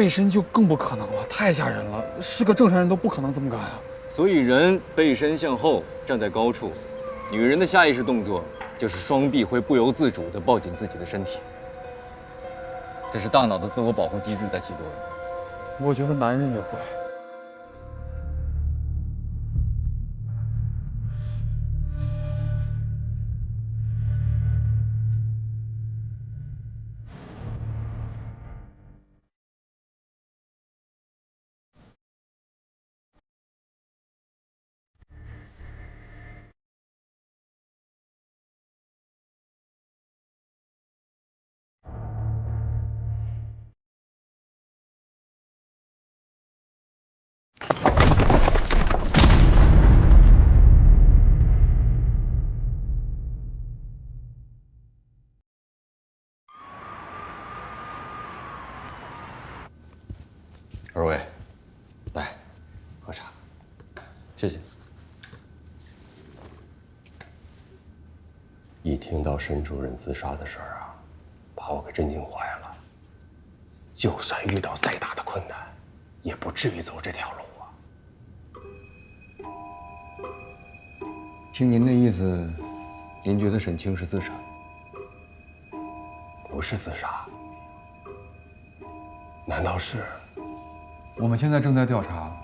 背身就更不可能了，太吓人了，是个正常人都不可能这么干啊。所以人背身向后站在高处，女人的下意识动作就是双臂会不由自主地抱紧自己的身体，这是大脑的自我保护机制在起作用。我觉得男人也会。二位，来，喝茶。谢谢。一听到沈主任自杀的事儿啊，把我给震惊坏了。就算遇到再大的困难，也不至于走这条路啊。听您的意思，您觉得沈清是自杀？不是自杀，难道是？我们现在正在调查，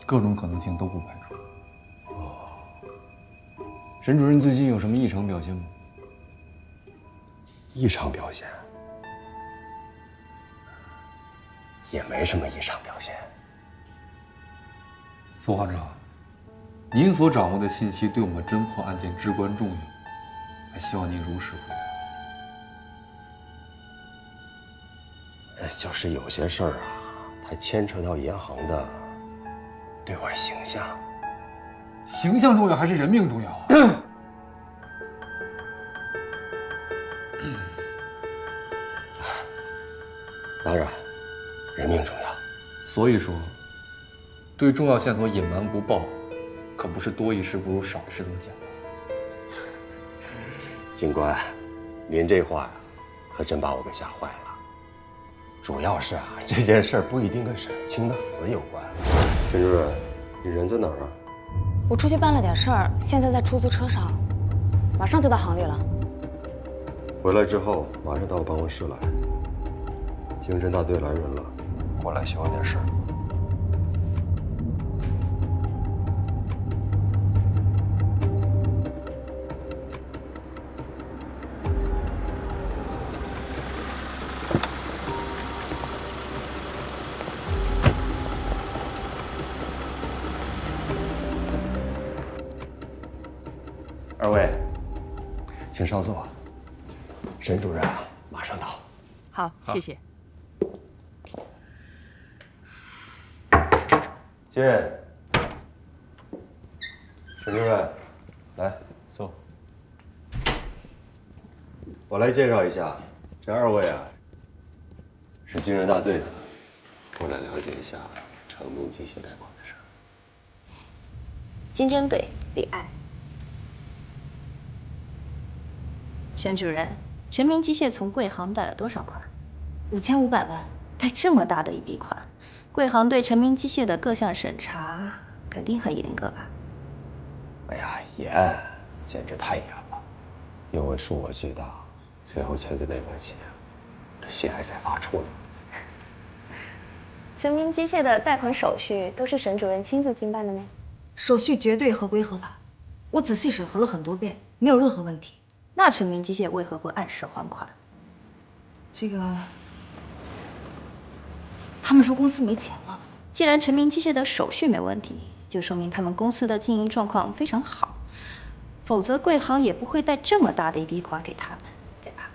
各种可能性都不排除。沈主任最近有什么异常表现吗？异常表现？也没什么异常表现。苏行长，您所掌握的信息对我们侦破案件至关重要，还希望您如实回答。就是有些事儿啊，它牵扯到银行的对外形象。形象重要还是人命重要啊？当然，人命重要。所以说，对重要线索隐瞒不报，可不是多一事不如少一事这么简单。警官，您这话呀，可真把我给吓坏了。主要是啊，这件事不一定跟沈清的死有关。沈主任，你人在哪儿啊？我出去办了点事儿，现在在出租车上，马上就到行里了。回来之后马上到我办公室来。刑侦大队来人了，过来协我点事儿。二位，请稍坐。沈主任啊，马上到。好，谢谢。进。沈主任，来坐。我来介绍一下，这二位啊，是惊人大队的，过来了解一下成明机械贷款的事儿。经侦队李艾。沈主任，全民机械从贵行贷了多少款5500万。贷这么大的一笔款，贵行对全民机械的各项审查肯定很严格吧？哎呀，严，简直太严了。因为是我知道，最后签字那份钱，这信还在发出呢。全民机械的贷款手续都是沈主任亲自经办的吗？手续绝对合规合法，我仔细审核了很多遍，没有任何问题。那全民机械为何不按时还款？这个，他们说公司没钱了。既然全民机械的手续没问题，就说明他们公司的经营状况非常好，否则贵行也不会贷这么大的一笔款给他们，对吧？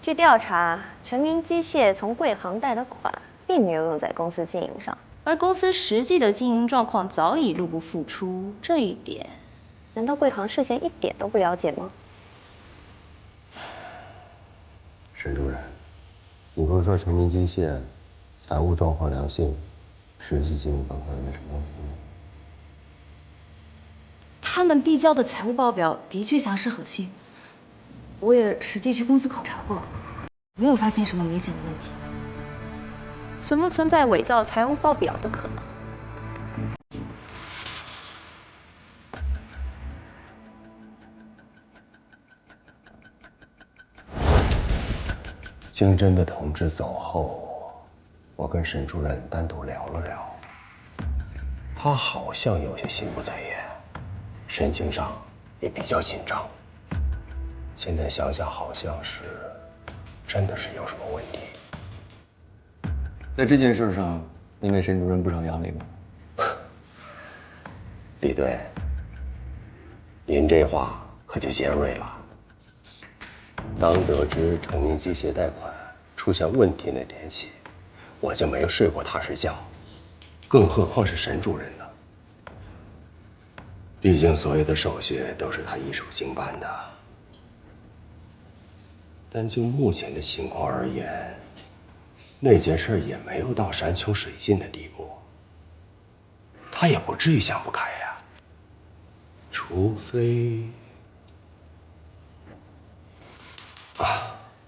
据调查，全民机械从贵行贷的款并没有用在公司经营上，而公司实际的经营状况早已入不敷出，这一点，难道贵行事先一点都不了解吗？沈主任，你不是说成明机械财务状况良性，实际经营状况有什么问题吗？他们递交的财务报表的确详实可信，我也实际去公司考察过，没有发现什么明显的问题。存不存在伪造财务报表的可能？经侦的同志走后，我跟沈主任单独聊了聊，他好像有些心不在焉，神情上也比较紧张。现在想想，好像是真的是有什么问题。在这件事上，你给沈主任不少压力吧？李队，您这话可就尖锐了。当得知成名机械贷款出现问题那天起，我就没睡过踏实觉，更何况是沈主任呢？毕竟所有的手续都是他一手经办的。但就目前的情况而言，那件事也没有到山穷水尽的地步，他也不至于想不开呀。除非……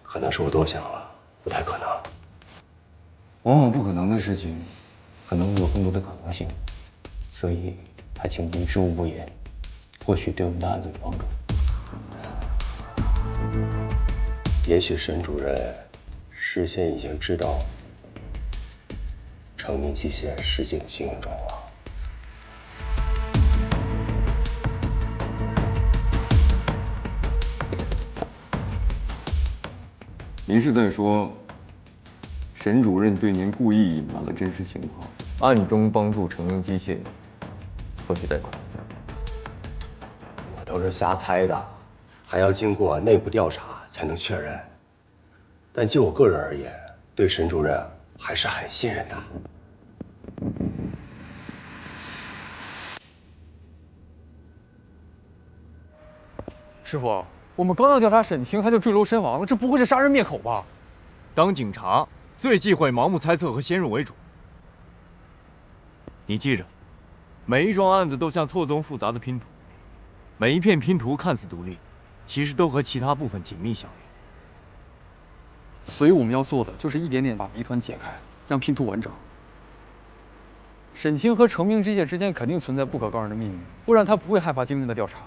可能是我多想了，不太可能。往往不可能的事情，可能会有更多的可能性，所以还请您知无不言，或许对我们的案子有帮助。也许沈主任事先已经知道成名机械实际的经营状况。您是在说，沈主任对您故意隐瞒了真实情况，暗中帮助成名机械获取贷款？我都是瞎猜的，还要经过内部调查才能确认。但就我个人而言，对沈主任还是很信任的。师傅，我们刚要调查沈清，他就坠楼身亡了，这不会是杀人灭口吧？当警察最忌讳盲目猜测和先入为主。你记着，每一桩案子都像错综复杂的拼图，每一片拼图看似独立，其实都和其他部分紧密相连。所以我们要做的就是一点点把谜团解开，让拼图完整。沈清和成名机械之间肯定存在不可告人的秘密，不然他不会害怕惊人的调查。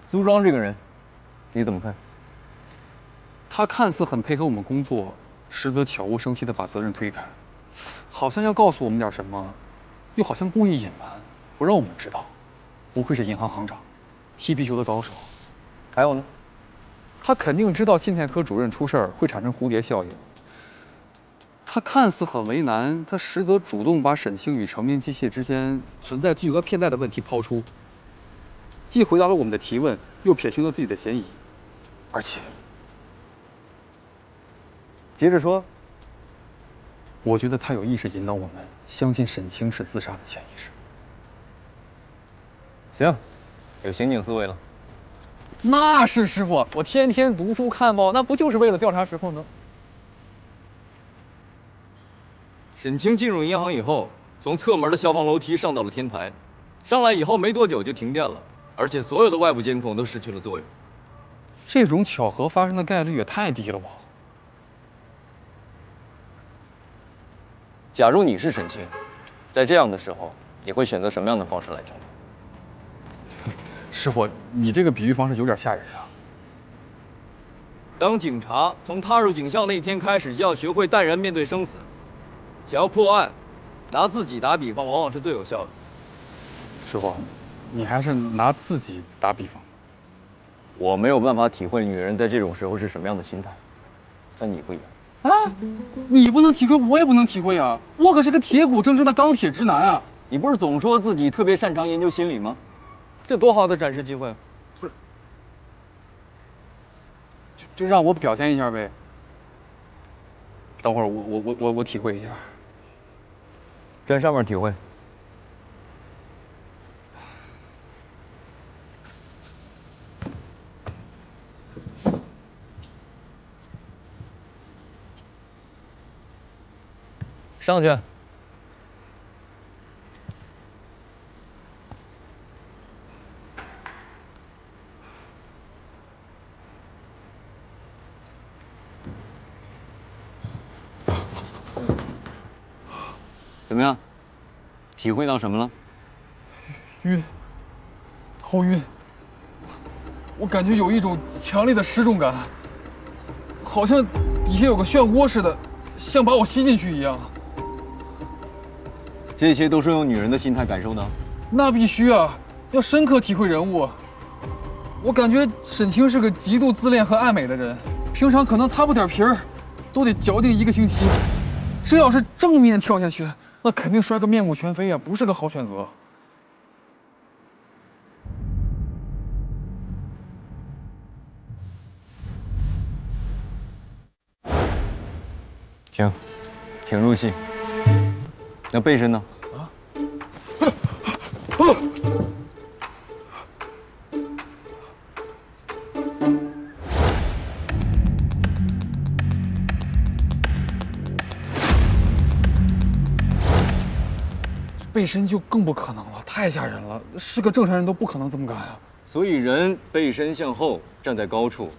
苏庄这个人，你怎么看？他看似很配合我们工作，实则悄无声息地把责任推开，好像要告诉我们点什么，又好像故意隐瞒，不让我们知道。不愧是银行行长，踢皮球的高手。还有呢，他肯定知道信贷科主任出事儿会产生蝴蝶效应。他看似很为难，他实则主动把沈清与成名机械之间存在巨额骗贷的问题抛出，既回答了我们的提问，又撇清了自己的嫌疑，而且，接着说。我觉得他有意识引导我们相信沈清是自杀的潜意识。行，有刑警思维了。那是师傅，我天天读书看报，那不就是为了调查时候呢？沈清进入银行以后，从侧门的消防楼梯上到了天台，上来以后没多久就停电了，而且所有的外部监控都失去了作用。这种巧合发生的概率也太低了吧？假如你是沈清，在这样的时候，你会选择什么样的方式来侦查？师傅，你这个比喻方式有点吓人啊！当警察从踏入警校那天开始，就要学会淡然面对生死。想要破案，拿自己打比方，往往是最有效的。师傅，你还是拿自己打比方。我没有办法体会女人在这种时候是什么样的心态，但你不一样。啊，你不能体会，我也不能体会啊！我可是个铁骨铮铮的钢铁直男啊！你不是总说自己特别擅长研究心理吗？这多好的展示机会！不是，就让我表现一下呗。等会儿我体会一下。站上面体会。上去。怎么样？体会到什么了？晕，头晕。我感觉有一种强烈的失重感，好像底下有个漩涡似的，像把我吸进去一样。这些都是用女人的心态感受的。那必须啊，要深刻体会人物。我感觉沈清是个极度自恋和爱美的人，平常可能擦不点皮儿，都得矫情1个星期。这要是正面跳下去，那肯定摔个面目全非啊，不是个好选择。行，挺入戏。那背身呢？背身就更不可能了，太吓人了，是个正常人都不可能这么干啊。所以人背身向后站在高处，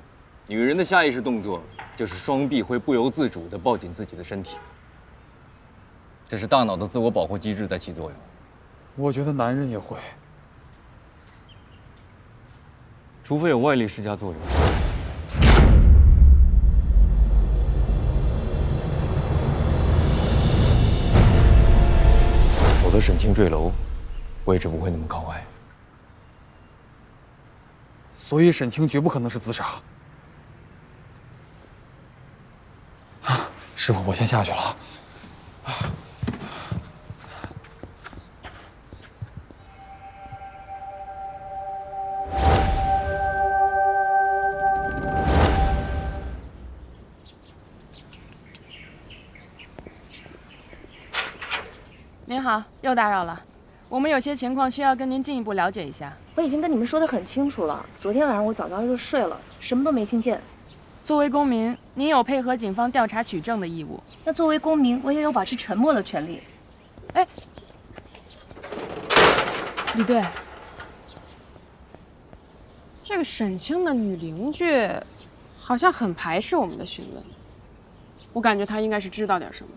女人的下意识动作就是双臂会不由自主地抱紧自己的身体，这是大脑的自我保护机制在起作用。我觉得男人也会，除非有外力施加作用。否则沈清坠楼，位置不会那么靠外。所以沈清绝不可能是自杀。师傅，我先下去了。您好，又打扰了。我们有些情况需要跟您进一步了解一下。我已经跟你们说得很清楚了，昨天晚上我早早就睡了，什么都没听见。作为公民，您有配合警方调查取证的义务。那作为公民，我也有保持沉默的权利。哎，李队，这个沈清的女邻居好像很排斥我们的询问，我感觉她应该是知道点什么。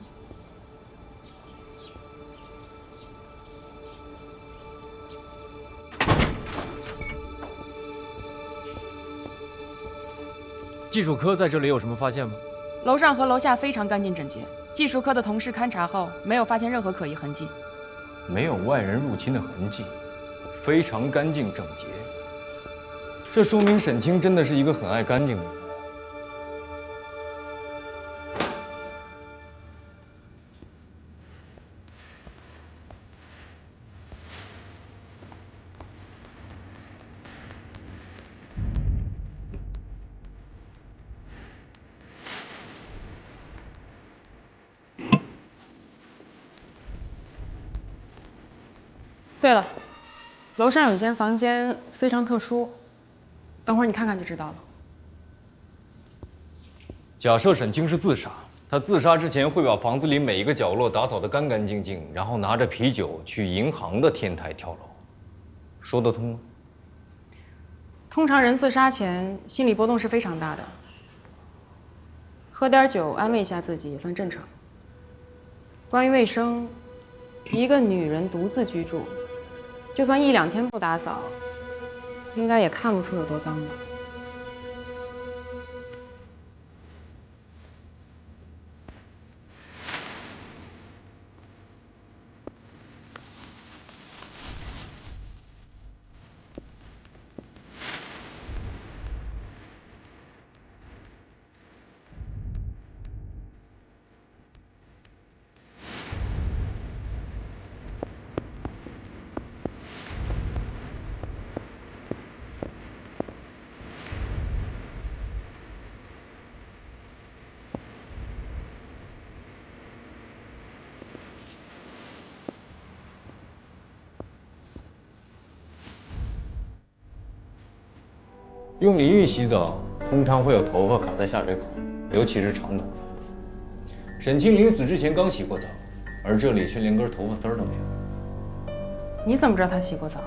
技术科在这里有什么发现吗？楼上和楼下非常干净整洁，技术科的同事勘察后没有发现任何可疑痕迹，没有外人入侵的痕迹，非常干净整洁。这说明沈清真的是一个很爱干净的人。对了，楼上有一间房间非常特殊，等会儿你看看就知道了。假设沈清是自杀，他自杀之前会把房子里每一个角落打扫得干干净净，然后拿着啤酒去银行的天台跳楼，说得通吗？通常人自杀前心理波动是非常大的，喝点酒安慰一下自己也算正常。关于卫生，一个女人独自居住，就算1、2天不打扫，应该也看不出有多脏吧。用淋浴洗澡，通常会有头发卡在下水口，尤其是长头发。沈清临死之前刚洗过澡，而这里却连根头发丝儿都没有。你怎么知道她洗过澡？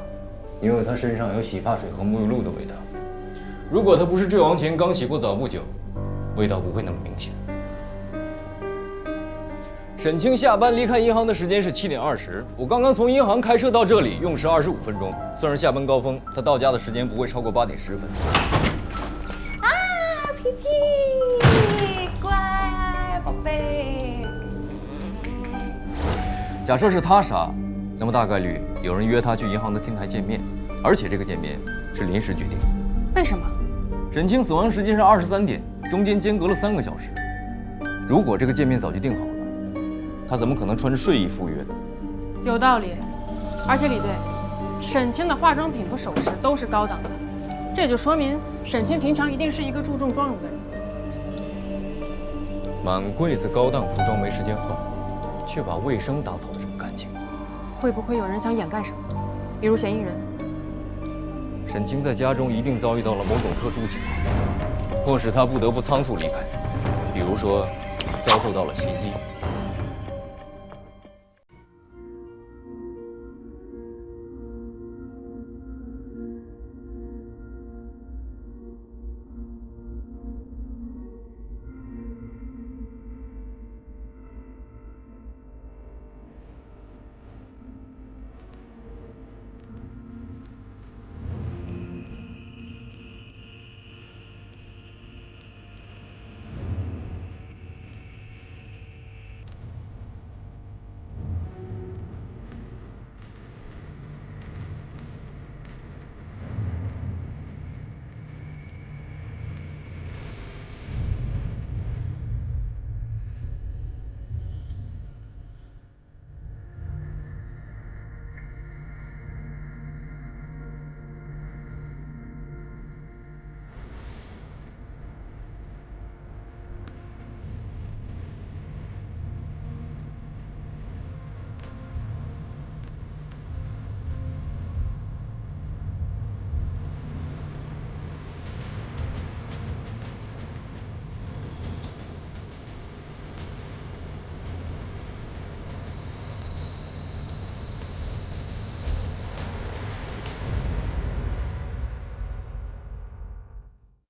因为她身上有洗发水和沐浴露的味道。如果她不是坠亡前刚洗过澡不久，味道不会那么明显。沈清下班离开银行的时间是7点20，我刚刚从银行开车到这里，用时25分钟，算是下班高峰。他到家的时间不会超过8点10分。啊，皮皮，乖宝贝。假设是他杀，那么大概率有人约他去银行的厅台见面，而且这个见面是临时决定。为什么？沈清死亡时间是23点，中间间隔了3个小时。如果这个见面早就定好了，他怎么可能穿着睡衣赴约呢？有道理，而且李队，沈清的化妆品和首饰都是高档的，这就说明沈清平常一定是一个注重妆容的人。满柜子高档服装没时间换，却把卫生打扫得这么干净，会不会有人想掩盖什么？比如嫌疑人？沈清在家中一定遭遇到了某种特殊情况，迫使他不得不仓促离开，比如说遭受到了袭击。